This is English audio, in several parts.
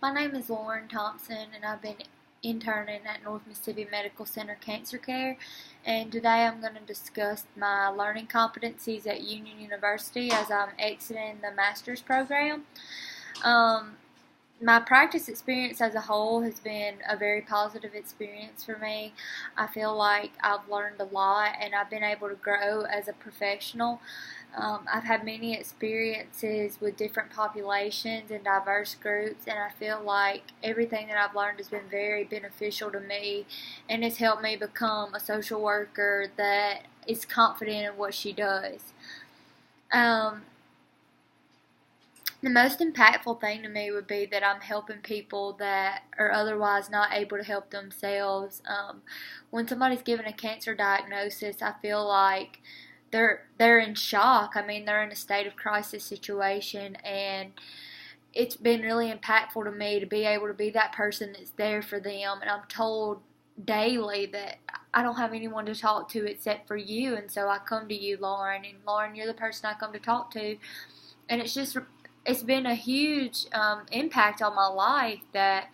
My name is Lauren Thompson, and I've been interning at North Mississippi Medical Center Cancer Care. And today I'm going to discuss my learning competencies at Union University as I'm exiting the master's program. Um, my practice experience as a whole has been a very positive experience for me. I feel like I've learned a lot and I've been able to grow as a professional. I've had many experiences with different populations and diverse groups, and I feel like everything that I've learned has been very beneficial to me and has helped me become a social worker that is confident in what she does. Um, the most impactful thing to me would be that I'm helping people that are otherwise not able to help themselves. When somebody's given a cancer diagnosis, I feel like they're in shock. I mean, they're in a state of crisis situation, and it's been really impactful to me to be able to be that person that's there for them. And I'm told daily that I don't have anyone to talk to except for you, and so I come to you, Lauren, and Lauren, you're the person I come to talk to. And it's been a huge impact on my life that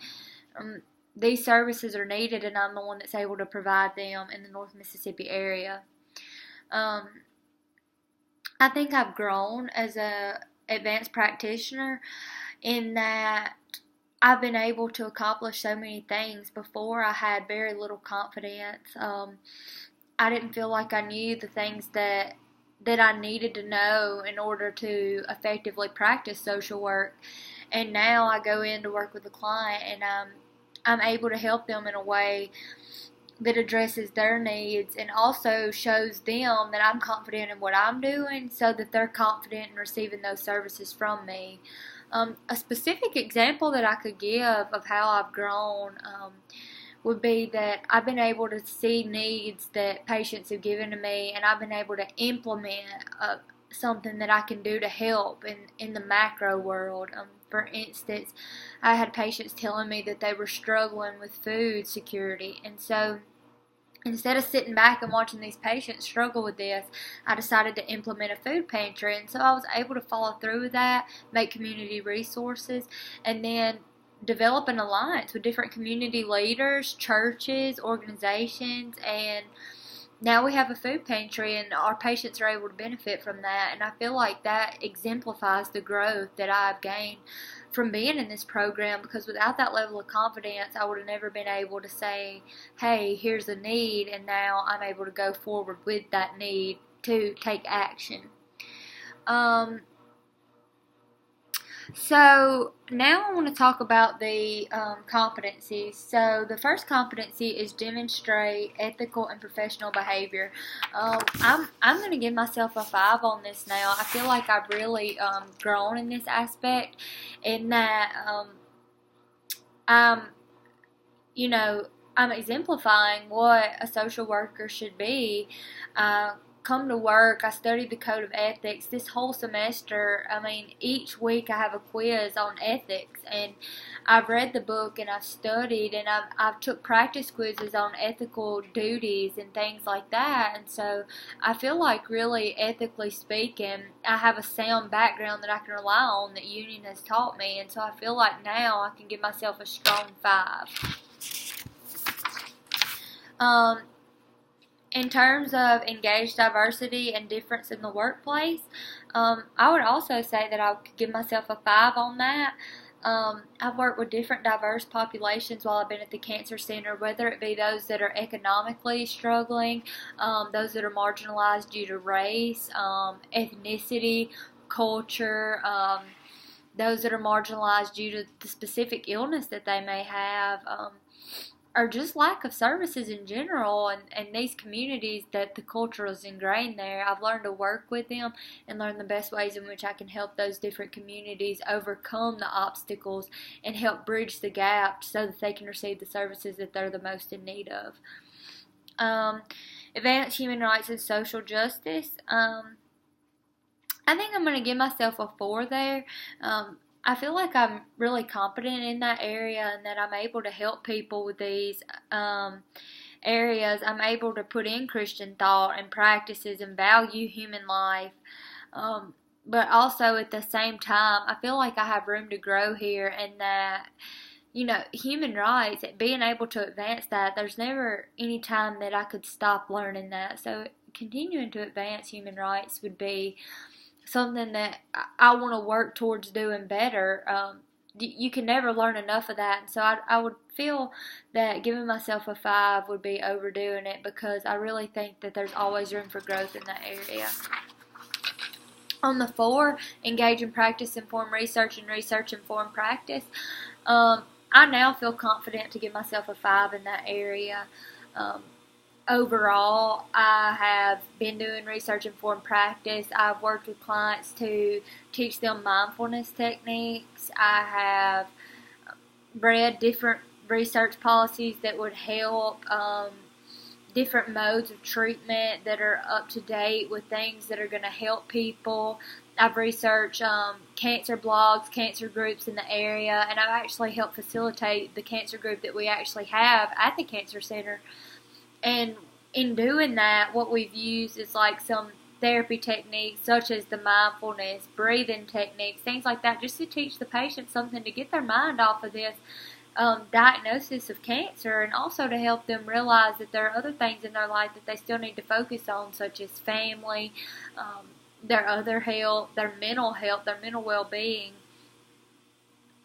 these services are needed, and I'm the one that's able to provide them in the North Mississippi area. Um, I think I've grown as a advanced practitioner in that I've been able to accomplish so many things. Before, I had very little confidence. I didn't feel like I knew the things that I needed to know in order to effectively practice social work. And now I go in to work with a client, and I'm able to help them in a way that addresses their needs and also shows them that I'm confident in what I'm doing, so that they're confident in receiving those services from me. A specific example that I could give of how I've grown would be that I've been able to see needs that patients have given to me, and I've been able to implement something that I can do to help in the macro world. For instance, I had patients telling me that they were struggling with food security, and so instead of sitting back and watching these patients struggle with this, I decided to implement a food pantry. And so I was able to follow through with that, make community resources, and then develop an alliance with different community leaders, churches, organizations, and now we have a food pantry, and our patients are able to benefit from that. And I feel like that exemplifies the growth that I've gained from being in this program, because without that level of confidence, I would have never been able to say, hey, here's a need, and now I'm able to go forward with that need to take action. So now I want to talk about the competencies. So the first competency is demonstrate ethical and professional behavior. I'm going to give myself a 5 on this now. I feel like I've really grown in this aspect, in that I'm you know I'm exemplifying what a social worker should be. Come to work, I studied the code of ethics this whole semester. I mean, each week I have a quiz on ethics, and I've read the book and I've studied, and I've took practice quizzes on ethical duties and things like that. And so I feel like, really ethically speaking, I have a sound background that I can rely on that Union has taught me, and so I feel like now I can give myself a strong 5. In terms of engaged diversity and difference in the workplace, I would also say that I could give myself a 5 on that. I've worked with different diverse populations while I've been at the Cancer Center, whether it be those that are economically struggling, those that are marginalized due to race, ethnicity, culture, those that are marginalized due to the specific illness that they may have, or just lack of services in general, and these communities that the culture is ingrained there. I've learned to work with them and learn the best ways in which I can help those different communities overcome the obstacles and help bridge the gap so that they can receive the services that they're the most in need of. Advanced human rights and social justice. I think I'm going to give myself a 4 there. I feel like I'm really competent in that area, and that I'm able to help people with these areas. I'm able to put in Christian thought and practices and value human life. but also at the same time, I feel like I have room to grow here, and that, human rights, being able to advance that, there's never any time that I could stop learning that. So continuing to advance human rights would be something that I want to work towards doing better. You can never learn enough of that, and so I would feel that giving myself a 5 would be overdoing it, because I really think that there's always room for growth in that area. On the 4, engage in practice-informed research and research-informed practice. I now feel confident to give myself a 5 in that area. Overall, I have been doing research-informed practice. I've worked with clients to teach them mindfulness techniques. I have read different research policies that would help, different modes of treatment that are up to date with things that are going to help people. I've researched cancer blogs, cancer groups in the area, and I've actually helped facilitate the cancer group that we actually have at the Cancer Center. And in doing that, what we've used is like some therapy techniques such as the mindfulness, breathing techniques, things like that, just to teach the patient something to get their mind off of this diagnosis of cancer, and also to help them realize that there are other things in their life that they still need to focus on, such as family, their other health, their mental health, their mental well-being.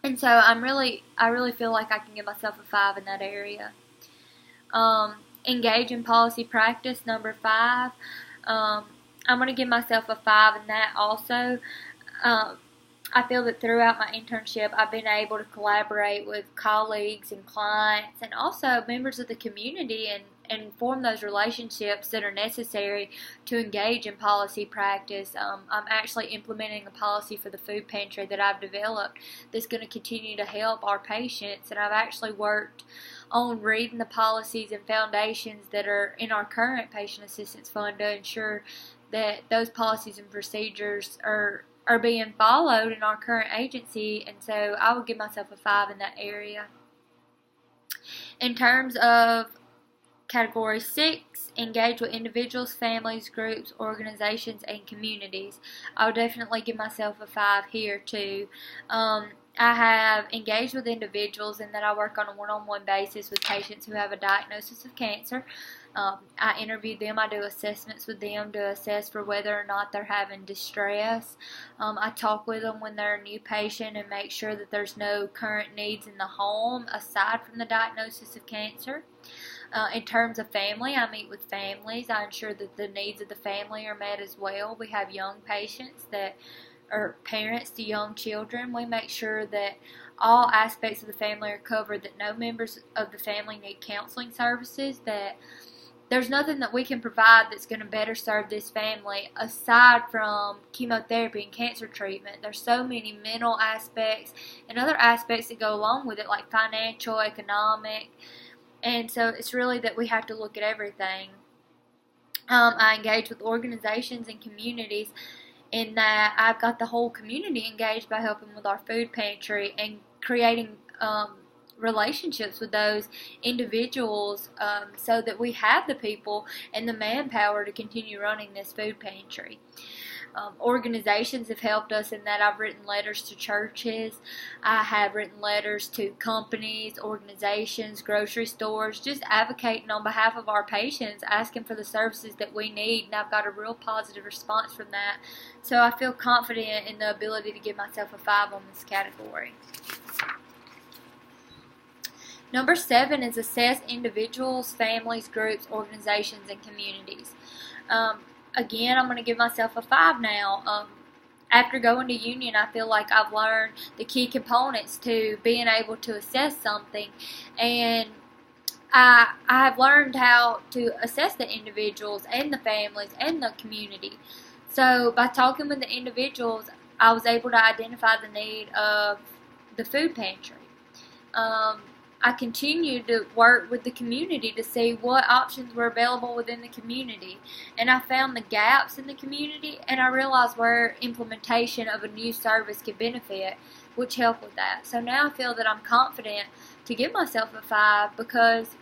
And so I really feel like I can give myself a 5 in that area. Engage in policy practice, number 5. I'm going to give myself a 5 in that also. I feel that throughout my internship, I've been able to collaborate with colleagues and clients, and also members of the community, and form those relationships that are necessary to engage in policy practice. I'm actually implementing a policy for the food pantry that I've developed that's going to continue to help our patients, and I've actually worked on reading the policies and foundations that are in our current patient assistance fund to ensure that those policies and procedures are being followed in our current agency, and so I would give myself a 5 in that area. In terms of category 6, engage with individuals, families, groups, organizations, and communities, I would definitely give myself a 5 here too. I have engaged with individuals in that I work on a one-on-one basis with patients who have a diagnosis of cancer. I interview them, I do assessments with them to assess for whether or not they're having distress. I talk with them when they're a new patient and make sure that there's no current needs in the home aside from the diagnosis of cancer. In terms of family, I meet with families. I ensure that the needs of the family are met as well. We have young patients that are parents to young children. We make sure that all aspects of the family are covered, that no members of the family need counseling services, that there's nothing that we can provide that's going to better serve this family aside from chemotherapy and cancer treatment. There's so many mental aspects and other aspects that go along with it, like financial, economic, and so it's really that we have to look at everything. I engage with organizations and communities in that I've got the whole community engaged by helping with our food pantry and creating relationships with those individuals, so that we have the people and the manpower to continue running this food pantry. Organizations have helped us in that I've written letters to churches, I have written letters to companies, organizations, grocery stores, just advocating on behalf of our patients, asking for the services that we need, and I've got a real positive response from that. So I feel confident in the ability to give myself a 5 on this category. Number 7 is assess individuals, families, groups, organizations, and communities. Again, I'm going to give myself a 5 now. After going to Union, I feel like I've learned the key components to being able to assess something, and I have learned how to assess the individuals and the families and the community. So by talking with the individuals, I was able to identify the need of the food pantry. I continued to work with the community to see what options were available within the community, and I found the gaps in the community, and I realized where implementation of a new service could benefit, which helped with that. So now I feel that I'm confident to give myself a 5 because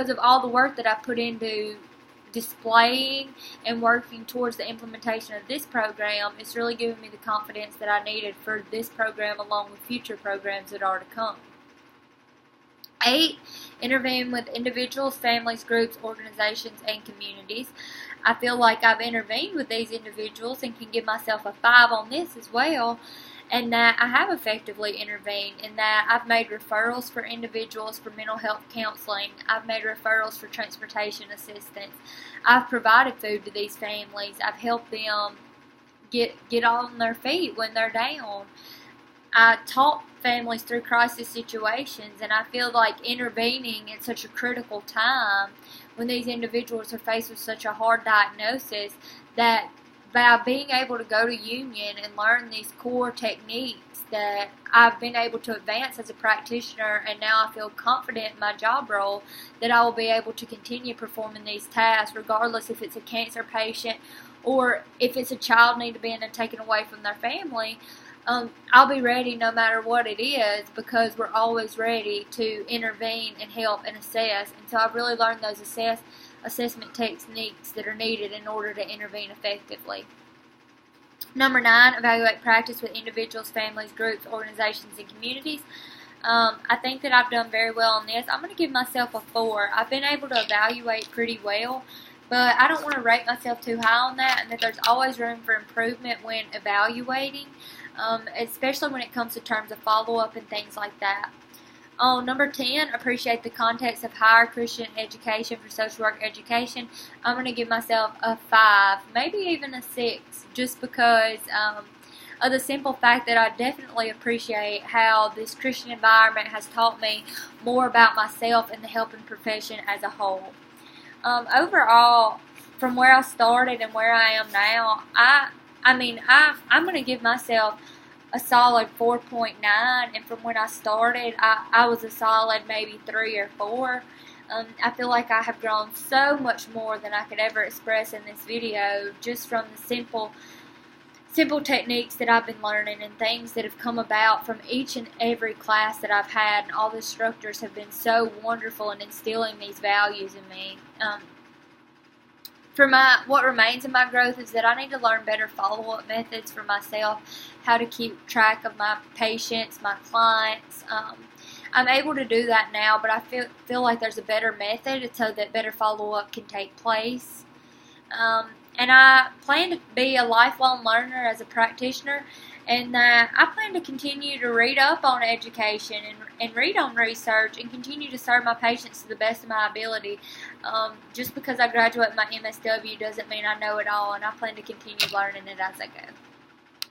of all the work that I put into displaying and working towards the implementation of this program is really giving me the confidence that I needed for this program along with future programs that are to come. 8. Intervene with individuals, families, groups, organizations, and communities. I feel like I've intervened with these individuals and can give myself a 5 on this as well, and that I have effectively intervened in that I've made referrals for individuals for mental health counseling. I've made referrals for transportation assistance. I've provided food to these families. I've helped them get on their feet when they're down. I taught families through crisis situations, and I feel like intervening at such a critical time when these individuals are faced with such a hard diagnosis, that by being able to go to Union and learn these core techniques that I've been able to advance as a practitioner, and now I feel confident in my job role that I will be able to continue performing these tasks regardless if it's a cancer patient or if it's a child need to be taken away from their family. I'll be ready no matter what it is, because we're always ready to intervene and help and assess. And so I've really learned those assessment techniques that are needed in order to intervene effectively. Number 9, evaluate practice with individuals, families, groups, organizations, and communities. I think that I've done very well on this. I'm going to give myself a 4. I've been able to evaluate pretty well, but I don't want to rate myself too high on that, and that there's always room for improvement when evaluating. Especially when it comes to terms of follow-up and things like that. Number 10, appreciate the context of higher Christian education for social work education. I'm going to give myself a 5, maybe even a 6, just because of the simple fact that I definitely appreciate how this Christian environment has taught me more about myself and the helping profession as a whole. Overall, from where I started and where I am now, I'm going to give myself a solid 4.9, and from when I started, I was a solid maybe 3 or 4. I feel like I have grown so much more than I could ever express in this video, just from the simple techniques that I've been learning and things that have come about from each and every class that I've had, and all the instructors have been so wonderful in instilling these values in me. What remains of my growth is that I need to learn better follow-up methods for myself, how to keep track of my patients, my clients. I'm able to do that now, but I feel like there's a better method so that better follow-up can take place. And I plan to be a lifelong learner as a practitioner, and I plan to continue to read up on education and read on research and continue to serve my patients to the best of my ability. Just because I graduate my MSW doesn't mean I know it all, and I plan to continue learning it as I go.